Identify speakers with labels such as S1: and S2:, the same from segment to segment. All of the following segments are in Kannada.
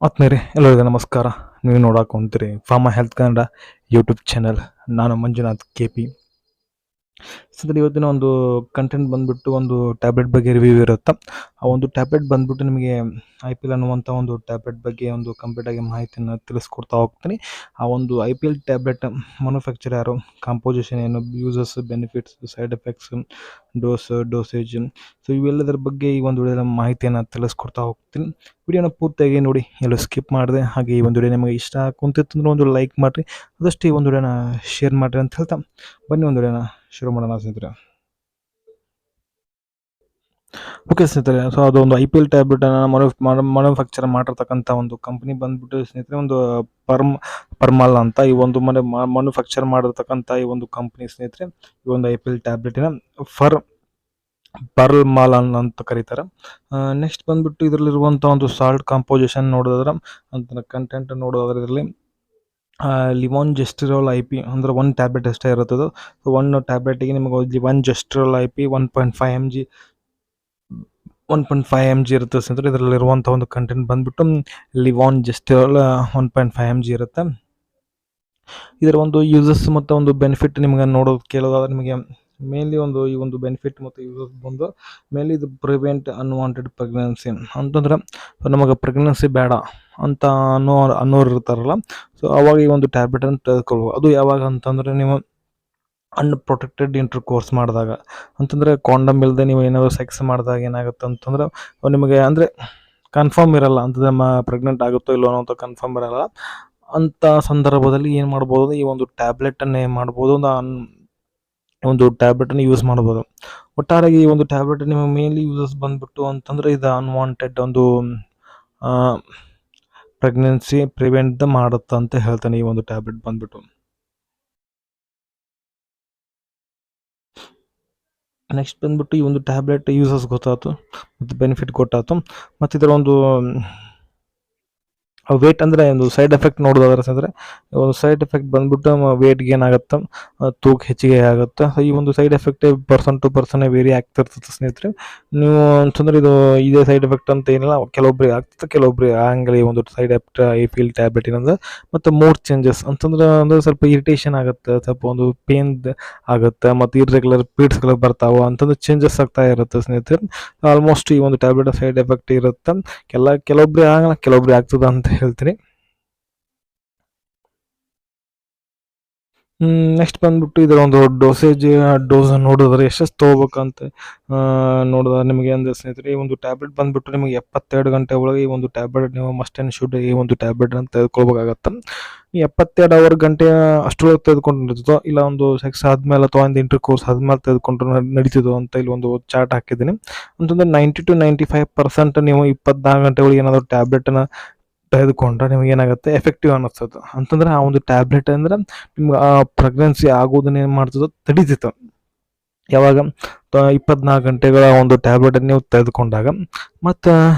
S1: ಆತ್ಮೀಯರೇ ಎಲ್ಲರಿಗೂ ನಮಸ್ಕಾರ. ನೀವು ನೋಡಾಕೊಂತೀರಿ pharma health Kannada YouTube channel. ನಾನು ಮಂಜುನಾಥ್ KP. ಸರ್ ಇವತ್ತಿನ ಒಂದು ಕಂಟೆಂಟ್ ಬಂದ್ಬಿಟ್ಟು ಒಂದು ಟ್ಯಾಬ್ಲೆಟ್ ಬಗ್ಗೆ ರಿವ್ಯೂ ಇರುತ್ತೆ. ಆ ಒಂದು ಟ್ಯಾಬ್ಲೆಟ್ ಬಂದ್ಬಿಟ್ಟು ನಿಮಗೆ IPL ಅನ್ನುವಂಥ ಒಂದು ಟ್ಯಾಬ್ಲೆಟ್ ಬಗ್ಗೆ ಒಂದು ಕಂಪ್ಲೀಟಾಗಿ ಮಾಹಿತಿಯನ್ನು ತಿಳಿಸ್ಕೊಡ್ತಾ ಹೋಗ್ತೀನಿ. ಆ ಒಂದು IPL ಟ್ಯಾಬ್ಲೆಟ್ ಮ್ಯಾನುಫ್ಯಾಕ್ಚರ್ ಯಾರು, ಕಾಂಪೋಸಿಷನ್ ಏನು, uses, benefits, side effects, dosage, so ಇವೆಲ್ಲದರ ಬಗ್ಗೆ ಈ ಒಂದು ವಿಡಿಯೋದ ಮಾಹಿತಿಯನ್ನು ತಿಳಿಸ್ಕೊಡ್ತಾ ಹೋಗ್ತೀನಿ. ವಿಡಿಯೋನ ಪೂರ್ತಿಯಾಗಿ ನೋಡಿ, ಎಲ್ಲೂ ಸ್ಕಿಪ್ ಮಾಡಿದೆ. ಹಾಗೆ ಈ ಒಂದು ವಿಡಿಯೋ ನಿಮಗೆ ಇಷ್ಟ ಕುಂತಿತ್ತು ಅಂದ್ರೆ ಒಂದು ಲೈಕ್ ಮಾಡಿರಿ, ಆದಷ್ಟು ಈ ಒಂದು ವಿಡಿಯೋನ ಶೇರ್ ಮಾಡಿರಿ ಅಂತ ಹೇಳ್ತಾ ಬನ್ನಿ ಒಂದು ವಿಡಿಯೋನ ಶುರು ಮಾಡೋಣ ಸ್ನೇಹಿತರೆ. ಓಕೆ ಸ್ನೇಹಿತರೆ, ಸೊ ಅದೊಂದು IPL ಟ್ಯಾಬ್ಲೆಟ್ ಮ್ಯಾನುಫ್ಯಾಕ್ಚರ್ ಮಾಡಿರ್ತಕ್ಕಂಥ ಒಂದು ಕಂಪ್ನಿ ಬಂದ್ಬಿಟ್ಟು ಸ್ನೇಹಿತರೆ ಒಂದು ಪರ್ಮಾಲ್ ಅಂತ ಈ ಒಂದು ಮ್ಯಾನುಫ್ಯಾಕ್ಚರ್ ಮಾಡಿರ್ತಕ್ಕಂಥ ಈ ಒಂದು ಕಂಪ್ನಿ ಸ್ನೇಹಿತರೆ ಈ ಒಂದು IPL ಟ್ಯಾಬ್ಲೆಟಿನ ಪರ್ಲ್ ಮಾಲ್ ಅಂತ ಕರೀತಾರೆ. ನೆಕ್ಸ್ಟ್ ಬಂದ್ಬಿಟ್ಟು ಇದರಲ್ಲಿರುವಂಥ ಒಂದು ಸಾಲ್ಟ್ ಕಾಂಪೋಸಿಷನ್ ನೋಡೋದಾದ್ರೆ ಅಂತ ಕಂಟೆಂಟ್ ನೋಡೋದಾದ್ರೆ ಇದರಲ್ಲಿ ಲಿವಾನ್ ಜೆಸ್ಟಿರೋಲ್ IP ಅಂದರೆ ಒಂದು ಟ್ಯಾಬ್ಲೆಟ್ ಅಷ್ಟೇ ಇರುತ್ತದು. ಸೊ ಒಂದು ಟ್ಯಾಬ್ಲೆಟಿಗೆ ನಿಮಗೆ ಲಿವಾನ್ ಜೆಸ್ಟಿರೋಲ್ IP 1.5 mg ಇರುತ್ತೆ ಸ್ನೇಹಿತರೆ. ಇದರಲ್ಲಿರುವಂಥ ಒಂದು ಕಂಟೆಂಟ್ ಬಂದ್ಬಿಟ್ಟು ಲಿವಾನ್ ಜೆಸ್ಟಿರೋಲ್ 1.5 mg ಇರುತ್ತೆ. ಇದರ ಒಂದು ಯೂಸಸ್ ಮತ್ತು ಒಂದು ಬೆನಿಫಿಟ್ ನಿಮಗೆ ಕೇಳೋದಾದ್ರೆ ನಿಮಗೆ ಮೇನ್ಲಿ ಈ ಒಂದು ಬೆನಿಫಿಟ್ ಮತ್ತು ಯೂಸಸ್ ಬಂದು ಮೇನ್ಲಿ ಇದು ಪ್ರಿವೆಂಟ್ ಅನ್ವಾಂಟೆಡ್ ಪ್ರೆಗ್ನೆನ್ಸಿ ಅಂತಂದ್ರೆ ನಮಗೆ ಪ್ರೆಗ್ನೆನ್ಸಿ ಬೇಡ ಅಂತ ಅನ್ನೋರು ಇರ್ತಾರಲ್ಲ, ಸೊ ಅವಾಗ ಈ ಒಂದು ಟ್ಯಾಬ್ಲೆಟನ್ನು ತೆಗೆದುಕೊಳ್ಬೋದು. ಅದು ಯಾವಾಗ ಅಂತಂದರೆ ನೀವು ಅನ್ಪ್ರೊಟೆಕ್ಟೆಡ್ ಇಂಟರ್ಕೋರ್ಸ್ ಮಾಡಿದಾಗ, ಅಂತಂದರೆ ಕಾಂಡಮ್ ಇಲ್ಲದೆ ನೀವು ಏನಾದರೂ ಸೆಕ್ಸ್ ಮಾಡಿದಾಗ ಏನಾಗುತ್ತೆ ಅಂತಂದ್ರೆ ನಿಮಗೆ ಅಂದರೆ ಕನ್ಫರ್ಮ್ ಇರಲ್ಲ, ಅಂತಂದರೆ ಪ್ರೆಗ್ನೆಂಟ್ ಆಗುತ್ತೋ ಇಲ್ಲೋ ಅನ್ನೋಂಥ ಕನ್ಫರ್ಮ್ ಇರಲ್ಲ. ಅಂಥ ಸಂದರ್ಭದಲ್ಲಿ ಏನು ಮಾಡ್ಬೋದು, ಈ ಒಂದು ಟ್ಯಾಬ್ಲೆಟನ್ನು ಏನು ಮಾಡ್ಬೋದು, ಒಂದು ಟ್ಯಾಬ್ಲೆಟನ್ನು ಯೂಸ್ ಮಾಡ್ಬೋದು. ಒಟ್ಟಾರೆಯಾಗಿ ಈ ಒಂದು ಟ್ಯಾಬ್ಲೆಟ್ ನಿಮಗೆ ಮೇನ್ಲಿ ಯೂಸಸ್ ಬಂದ್ಬಿಟ್ಟು ಅಂತಂದರೆ ಇದು ಅನ್ವಾಂಟೆಡ್ ಒಂದು ಪ್ರೆಗ್ನೆನ್ಸಿ ಪ್ರಿವೆಂಟ್ ಮಾಡುತ್ತೆ ಅಂತ ಹೇಳ್ತಾನೆ ಈ ಒಂದು ಟ್ಯಾಬ್ಲೆಟ್ ಬಂದ್ಬಿಟ್ಟು. ನೆಕ್ಸ್ಟ್ ಬಂದ್ಬಿಟ್ಟು ಈ ಒಂದು ಟ್ಯಾಬ್ಲೆಟ್ ಯೂಸಸ್ ಗೊತ್ತಾಯ್ತು ಮತ್ತು ಬೆನಿಫಿಟ್ ಗೊತ್ತಾಯ್ತು. ಮತ್ತು ಇದರ ಒಂದು ವೇಟ್ ಅಂದರೆ ಒಂದು ಸೈಡ್ ಎಫೆಕ್ಟ್ ನೋಡೋದಾದ್ರೆ ಅಂದರೆ ಒಂದು ಸೈಡ್ ಎಫೆಕ್ಟ್ ಬಂದ್ಬಿಟ್ಟು ವೇಟ್ ಗೇನ್ ಆಗುತ್ತೆ, ತೂಕ ಹೆಚ್ಚಿಗೆ ಆಗುತ್ತೆ. ಈ ಒಂದು side effect person to person vary ಆಗ್ತಿರ್ತದೆ ಸ್ನೇಹಿತರೆ. ನೀವು ಅಂತಂದ್ರೆ ಇದೇ ಸೈಡ್ ಎಫೆಕ್ಟ್ ಅಂತ ಏನಿಲ್ಲ, ಕೆಲವೊಬ್ರಿಗೆ ಆಗ್ತದೆ ಕೆಲವೊಬ್ರಿಗೆ ಆಗಂಗಿಲ್ಲ. ಈ ಒಂದು ಸೈಡ್ ಎಫೆಕ್ಟ್ IPL ಟ್ಯಾಬ್ಲೆಟ್ ಏನಂದ್ರೆ ಮತ್ತು ಮೂಡ್ ಚೇಂಜಸ್ ಅಂದರೆ ಸ್ವಲ್ಪ ಇರಿಟೇಷನ್ ಆಗುತ್ತೆ, ಸ್ವಲ್ಪ ಒಂದು ಪೇನ್ ಆಗುತ್ತೆ, ಮತ್ತು ಇರ್ರೆಗ್ಯುಲರ್ ಪೀರಿಯಡ್ಸ್ಗಳು ಬರ್ತಾವೆ ಅಂತಂದ್ರೆ ಚೇಂಜಸ್ ಆಗ್ತಾ ಇರುತ್ತೆ ಸ್ನೇಹಿತರೆ. ಆಲ್ಮೋಸ್ಟ್ ಈ ಒಂದು ಟ್ಯಾಬ್ಲೆಟ್ ಸೈಡ್ ಎಫೆಕ್ಟ್ ಇರುತ್ತೆ, ಕೆಲವೊಬ್ರಿಗೆ ಆಗಲ್ಲ ಕೆಲವೊಬ್ರಿಗೆ ಆಗ್ತದೆ ಅಂತ ಹೇಳ್ತೀನಿ. ನೆಕ್ಸ್ಟ್ ಬಂದ್ಬಿಟ್ಟು ಇದರ ಒಂದು ಡೋಸ್ ನೋಡಿದ್ರೆ ಎಷ್ಟು ತೊಗೋಬೇಕಂತ ನೋಡಿದ್ರೆ ನಿಮಗೆ ಅಂದರೆ ಸ್ನೇಹಿತರೆ ಈ ಒಂದು ಟ್ಯಾಬ್ಲೆಟ್ ಬಂದ್ಬಿಟ್ಟು ನಿಮಗೆ 72 ಗಂಟೆ ಒಳಗೆ ಈ ಒಂದು ಟ್ಯಾಬ್ಲೆಟ್ ನೀವು ಮಸ್ಟ್ ಆ್ಯಂಡ್ ಶುಡ್ ಈ ಒಂದು ಟ್ಯಾಬ್ಲೆಟನ್ನು ತೆಗೆದುಕೊಳ್ಬೇಕಾಗತ್ತೆ. ಈ 72 ಗಂಟೆ ಅಷ್ಟರೊಳಗೆ ತೆಗೆದುಕೊಂಡಿರ್ತದೋ ಇಲ್ಲ ಒಂದು ಸೆಕ್ಸ್ ಆದಮೇಲೆ ಅಥವಾ ಒಂದು ಇಂಟರ್ಕೋರ್ಸ್ ಆದ್ಮೇಲೆ ತೆಗೆದುಕೊಂಡ್ರೆ ನಡೀತಿದೋ ಅಂತ ಇಲ್ಲಿ ಒಂದು ಚಾರ್ಟ್ ಹಾಕಿದ್ದೀನಿ. ಅಂತಂದ್ರೆ 90 to 95% ನೀವು 24 ಗಂಟೆ ಒಳಗೆ ಏನಾದರೂ ಟ್ಯಾಬ್ಲೆಟನ್ನು ತೆಗೆದುಕೊಂಡ್ರೆ ನಿಮ್ಗೆ ಏನಾಗುತ್ತೆ, ಎಫೆಕ್ಟಿವ್ ಅನ್ನಿಸ್ತದೆ. ಅಂತಂದ್ರೆ ಆ ಒಂದು ಟ್ಯಾಬ್ಲೆಟ್ ಅಂದ್ರೆ ನಿಮ್ಗೆ ಆ ಪ್ರೆಗ್ನೆನ್ಸಿ ಆಗೋದನ್ನ ಏನು ಮಾಡ್ತದೆ, ತಡೀತಿತ್ತು. ಯಾವಾಗ 24 ಗಂಟೆಗಳ ಒಂದು ಟ್ಯಾಬ್ಲೆಟ್ ನೀವು ತೆಗೆದುಕೊಂಡಾಗ, ಮತ್ತು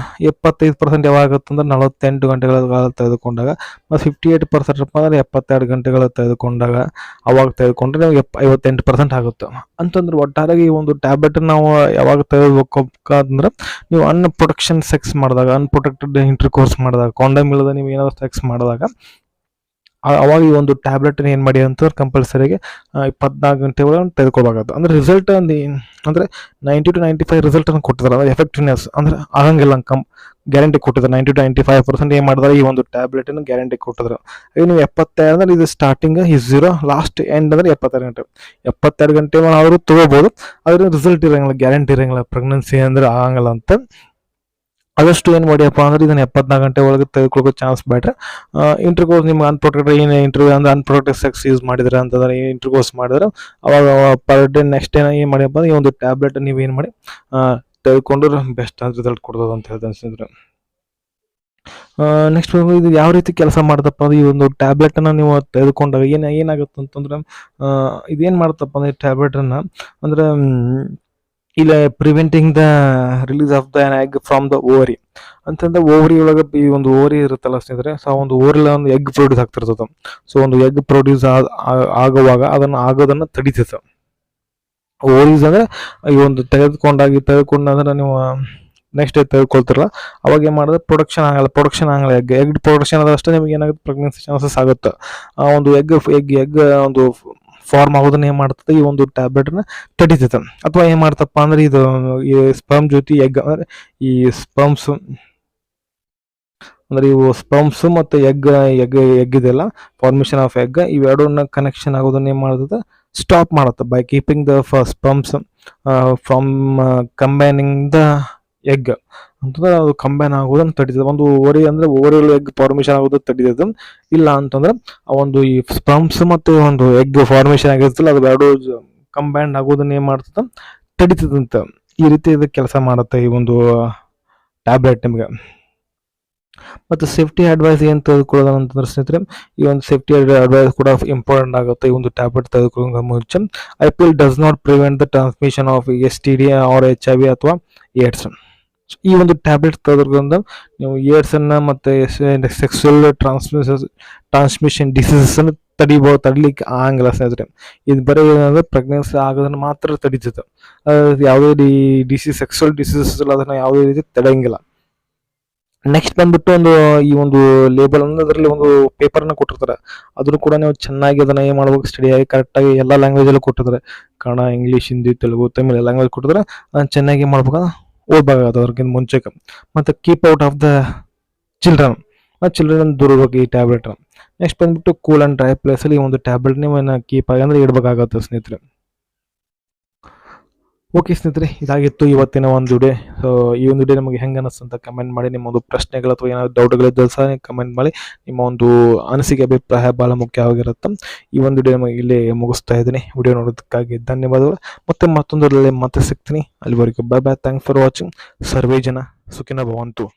S1: 75% ಯಾವಾಗತ್ತಂದ್ರೆ 48 ಗಂಟೆಗಳ ತೆಗೆದುಕೊಂಡಾಗ, ಮತ್ತು 58% ಅಂದರೆ 72 ಗಂಟೆಗಳ ತೆಗೆದುಕೊಂಡಾಗ ಅವಾಗ ತೆಗೆದುಕೊಂಡ್ರೆ ನಿಮಗೆ 58% ಆಗುತ್ತೆ. ಅಂತಂದ್ರೆ ಒಟ್ಟಾರೆಯಾಗಿ ಈ ಒಂದು ಟ್ಯಾಬ್ಲೆಟ್ ನಾವು ಯಾವಾಗ ತೆಗೆದುಬೇಕಂದ್ರೆ ನೀವು ಅನ್ಪ್ರೊಟೆಕ್ಷನ್ ಸೆಕ್ಸ್ ಮಾಡಿದಾಗ, ಅನ್ಪ್ರೊಟೆಕ್ಟೆಡ್ ಇಂಟರ್ಕೋರ್ಸ್ ಮಾಡಿದಾಗ, ಕಾಂಡಮ್ ಇಲ್ಲದೆ ನೀವು ಏನಾದರೂ ಸೆಕ್ಸ್ ಮಾಡಿದಾಗ ಅವಾಗ ಈ ಒಂದು ಟ್ಯಾಬ್ಲೆಟನ್ನು ಏನು ಮಾಡಿ ಅಂತಂದ್ರೆ ಕಂಪಲ್ಸರಿಗೆ 24 ಗಂಟೆ ಒಳಗೆ ತೆಗೆದುಕೊಳ್ಬೇಕಾಗುತ್ತೆ. ಅಂದರೆ ರಿಸಲ್ಟ್ ಅಂದರೆ 90 to 95 ರಿಸಲ್ಟನ್ನು ಕೊಟ್ಟಿದ್ದಾರೆ. ಅಂದರೆ ಎಫೆಕ್ಟಿವ್ನೆಸ್ ಅಂದರೆ ಆಗಂಗಿಲ್ಲ ಗ್ಯಾರಂಟಿ ಕೊಟ್ಟಿದ್ದಾರೆ. 90 to 95% ಏನು ಮಾಡಿದ್ರೆ ಈ ಒಂದು ಟ್ಯಾಬ್ಲೆಟನ್ನು ಗ್ಯಾರಂಟಿ ಕೊಟ್ಟಿದ್ರು. ಈಗ ನೀವು 72 ಅಂದರೆ ಇದು ಸ್ಟಾರ್ಟಿಂಗ್ ಈ 0, ಲಾಸ್ಟ್ ಎಂಡ್ ಅಂದರೆ 72 ಗಂಟೆ. 72 ಗಂಟೆ ಆದರೂ ತೊಗೋಬೋದು, ಆದರೆ ರಿಸಲ್ಟ್ ಇರೋಂಗಿಲ್ಲ, ಗ್ಯಾರಂಟಿ ಇರೋಂಗಿಲ್ಲ, ಪ್ರೆಗ್ನೆನ್ಸಿ ಅಂದರೆ ಆಗಂಗಿಲ್ಲ ಅಂತ. ಆದಷ್ಟು ಏನು ಮಾಡಿಯಪ್ಪ ಅಂದ್ರೆ ಇದನ್ನು 74 ಗಂಟೆ ಒಳಗೆ ತೆಗೆದುಕೊಳ್ಳೋ ಚಾನ್ಸ್ ಬೇಡ್ರೆ. ಇಂಟರ್ಕೋರ್ಸ್ ನಿಮ್ಗೆ ಅನ್ಪ್ರೊಟೆಕ್ಟೆಡ್ ಸೆಕ್ಸ್ ಯೂಸ್ ಮಾಡಿದ್ರೆ ಅಂತಂದ್ರೆ ಇಂಟರ್ಕೋರ್ಸ್ ಮಾಡಿದ್ರೆ ಅವಾಗ ಪರ್ ಡೇ ನೆಕ್ಸ್ಟ್ ಡೇ ಏನು ಮಾಡಿಯಪ್ಪ ಈ ಒಂದು ಟ್ಯಾಬ್ಲೆಟ್ ನೀವು ಏನು ಮಾಡಿ ತೆಗೆದುಕೊಂಡ್ರೆ ಬೆಸ್ಟ್ ರಿಸಲ್ಟ್ ಕೊಡ್ತದೆ ಅಂತ ಹೇಳ್ತಾ ಅನ್ಸಿದ್ರೆ. ನೆಕ್ಸ್ಟ್ ಇದು ಯಾವ ರೀತಿ ಕೆಲಸ ಮಾಡ್ತಪ್ಪ ಅಂದ್ರೆ ಈ ಒಂದು ಟ್ಯಾಬ್ಲೆಟನ್ನು ನೀವು ತೆಗೆದುಕೊಂಡಾಗ ಏನಾಗುತ್ತೆ ಅಂತಂದ್ರೆ ಇದೇನು ಮಾಡುತ್ತಪ್ಪ ಅಂದ್ರೆ ಟ್ಯಾಬ್ಲೆಟನ್ನು ಅಂದರೆ ಇಲ್ಲ preventing the release of the egg from the ovary ಅಂತಂದ್ರೆ ಓವರಿ ಒಳಗೆ ಈ ಒಂದು ಓವರಿ ಇರುತ್ತಲ್ಲ ಸ್ನೇಹಿತರೆ, ಸೊ ಒಂದು ಓವರಿಲ್ಲ ಒಂದು ಎಗ್ ಪ್ರೊಡ್ಯೂಸ್ ಆಗ್ತಿರ್ತದೆ. ಸೊ ಒಂದು ಎಗ್ ಪ್ರೊಡ್ಯೂಸ್ ಆಗುವಾಗ ಆಗೋದನ್ನು ತಡೀತದೆ. ಓವರೀಸ್ ಅಂದರೆ ಈ ಒಂದು ತೆಗೆದುಕೊಂಡಂದ್ರೆ ನೀವು ನೆಕ್ಸ್ಟ್ ಡೇ ತೆಗೆದುಕೊಳ್ತಿರಲ್ಲ, ಅವಾಗ ಏನು ಮಾಡಿದ್ರೆ ಪ್ರೊಡಕ್ಷನ್ ಆಗಲ್ಲ ಎಗ್ ಪ್ರೊಡಕ್ಷನ್ ಆದಷ್ಟೇ ನಿಮ್ಗೆ ಏನಾಗುತ್ತೆ ಪ್ರೆಗ್ನೆನ್ಸಿ ಚಾನ್ಸಸ್ ಆಗುತ್ತೆ. ಆ ಒಂದು ಎಗ್ ಒಂದು ಫಾರ್ಮ್ ಆಗೋದನ್ನ ಏನು ಮಾಡ್ತದೆ ಈ ಒಂದು ಟ್ಯಾಬ್ಲೆಟ್ನ ತಡಿತೈತೆ. ಅಥವಾ ಏನು ಮಾಡ್ತಪ್ಪ ಅಂದ್ರೆ ಇದು ಈ ಸ್ಪರ್ಮ್ ಜೊತೆ ಎಗ್ ಅಂದ್ರೆ ಈ ಸ್ಪರ್ಮ್ಸ್ ಅಂದ್ರೆ ಇವು ಸ್ಪರ್ಮ್ಸ್ ಮತ್ತು ಎಗ್ ಇದೆಲ್ಲ ಫಾರ್ಮೇಷನ್ ಆಫ್ ಎಗ್ ಇವೆರಡನ್ನ ಕನೆಕ್ಷನ್ ಆಗೋದನ್ನ ಏನು ಮಾಡ್ತದೆ ಸ್ಟಾಪ್ ಮಾಡುತ್ತೆ by keeping the sperms from combining the egg ಅಂತಂದ್ರೆ ಅದು ಕಂಬೈನ್ ಆಗೋದನ್ನ ತಡೀತದೆ. ಒಂದು ಓವರಿ ಎಗ್ ಫಾರ್ಮೇಷನ್ ಆಗೋದು ತಡೀತದೆ. ಇಲ್ಲ ಅಂತಂದ್ರೆ ಆ ಒಂದು ಈ ಸ್ಪರ್ಮ್ಸ್ ಮತ್ತು ಒಂದು ಎಗ್ ಫಾರ್ಮೇಷನ್ ಆಗಿರ್ತಲ್ಲ ಅದು ಎರಡು ಕಂಬೈಂಡ್ ಆಗೋದನ್ನ ಏನು ಮಾಡ್ತದೆ ತಡೀತದಂತ. ಈ ರೀತಿ ಇದು ಕೆಲಸ ಮಾಡುತ್ತೆ ಈ ಒಂದು ಟ್ಯಾಬ್ಲೆಟ್ ನಿಮಗೆ. ಮತ್ತು ಸೇಫ್ಟಿ ಅಡ್ವೈಸ್ ಏನು ತೆಗೆದುಕೊಳ್ಳೋದು ಅಂತಂದ್ರೆ ಸ್ನೇಹಿತರೆ, ಈ ಒಂದು ಸೇಫ್ಟಿ ಅಡ್ವೈಸ್ ಕೂಡ ಇಂಪಾರ್ಟೆಂಟ್ ಆಗುತ್ತೆ ಈ ಒಂದು ಟ್ಯಾಬ್ಲೆಟ್ ತೆಗೆದುಕೊಳ್ಳೋ ಮುಂಚೆ. IPL does not prevent the transmission of STD or HIV ಅಥವಾ ಏಡ್ಸ್. ಈ ಒಂದು ಟ್ಯಾಬ್ಲೆಟ್ ತೆಗೆದುಕೊಂಡು ನೀವು ಏಡ್ಸ್ ಅನ್ನ ಮತ್ತೆ ಸೆಕ್ಸುವಲ್ ಟ್ರಾನ್ಸ್ಮಿಷನ್ ಡಿಸೀಸಸ್ ಅನ್ನು ತಡಿಲಿಕ್ಕೆ ಆಗಂಗಿಲ್ಲ ಸ್ನೇಹಿತರೆ. ಇದು ಬರೀ ಏನಂದ್ರೆ ಪ್ರೆಗ್ನೆನ್ಸಿ ಆಗೋದನ್ನ ಮಾತ್ರ ತಡೀತದೆ. ಯಾವುದೇ ಸೆಕ್ಸುವಲ್ ಡಿಸೀಸಸ್ ಅದನ್ನ ಯಾವುದೇ ರೀತಿ ತಡೆಯಂಗಿಲ್ಲ. ನೆಕ್ಸ್ಟ್ ಬಂದ್ಬಿಟ್ಟು ಈ ಒಂದು ಲೇಬಲ್ ಅಂದ್ರೆ ಅದರಲ್ಲಿ ಒಂದು ಪೇಪರ್ನ ಕೊಟ್ಟಿರ್ತಾರೆ. ಅದನ್ನು ಕೂಡ ನೀವು ಚೆನ್ನಾಗಿ ಅದನ್ನ ಏನು ಮಾಡ್ಬೇಕು ಸ್ಟಡಿಯಾಗಿ ಕರೆಕ್ಟಾಗಿ ಎಲ್ಲ ಲ್ಯಾಂಗ್ವೇಜಲ್ಲೂ ಕೊಟ್ಟಿರ್ತಾರೆ. ಕನ್ನಡ, ಇಂಗ್ಲೀಷ್, ಹಿಂದಿ, ತೆಲುಗು, ತಮಿಳ್ ಎಲ್ಲ ಲ್ಯಾಂಗ್ವೇಜ್ ಕೊಟ್ಟಿದ್ರೆ ಅದನ್ನ ಚೆನ್ನಾಗಿ ಏನು ಮಾಡ್ಬೇಕು ಓದ್ಬೇಕಾಗುತ್ತೆ ಅದ್ರಕ್ಕಿಂತ ಮುಂಚೆಗೆ. ಮತ್ತು keep out of the children ದೂರ ಇರ್ಬೇಕು ಈ ಟ್ಯಾಬ್ಲೆಟ್. ನೆಕ್ಸ್ಟ್ ಬಂದ್ಬಿಟ್ಟು ಕೂಲ್ ಆ್ಯಂಡ್ ಡ್ರೈ ಪ್ಲೇಸಲ್ಲಿ ಈ ಒಂದು ಟ್ಯಾಬ್ಲೆಟ್ ನೀವು ಕೀಪ್ ಆಗಿ ಅಂದ್ರೆ ಇಡಬೇಕಾಗುತ್ತೆ ಸ್ನೇಹಿತರೆ. ಓಕೆ ಸ್ನೇಹಿತರೆ, ಇದಾಗಿತ್ತು ಇವತ್ತಿನ ಒಂದು ವಿಡಿಯೋ. ಸೊ ಈ ಒಂದು ವಿಡಿಯೋ ನಿಮಗೆ ಹೆಂಗೆ ಅನಿಸ್ತು ಅಂತ ಕಮೆಂಟ್ ಮಾಡಿ. ನಿಮ್ಮ ಒಂದು ಪ್ರಶ್ನೆಗಳು ಅಥವಾ ಏನಾದ್ರು ಡೌಟ್ಗಳಿದ್ದರೆ ಸಹ ಕಮೆಂಟ್ ಮಾಡಿ. ನಿಮ್ಮ ಒಂದು ಅನಿಸಿಕೆ ಅಭಿಪ್ರಾಯ ಭಾಳ ಮುಖ್ಯವಾಗಿರುತ್ತೆ. ಈ ಒಂದು ವಿಡಿಯೋ ನಮಗೆ ಇಲ್ಲೇ ಮುಗಿಸ್ತಾ ಇದ್ದೀನಿ. ವಿಡಿಯೋ ನೋಡೋದಕ್ಕಾಗಿ ಧನ್ಯವಾದಗಳು. ಮತ್ತೆ ಮತ್ತೊಂದರಲ್ಲಿ ಮತ್ತೆ ಸಿಗ್ತೀನಿ. ಅಲ್ಲಿವರೆಗೂ bye bye. Thanks for watching. ಸರ್ವೇ ಜನ ಸುಖಿನೋ ಭವಂತು.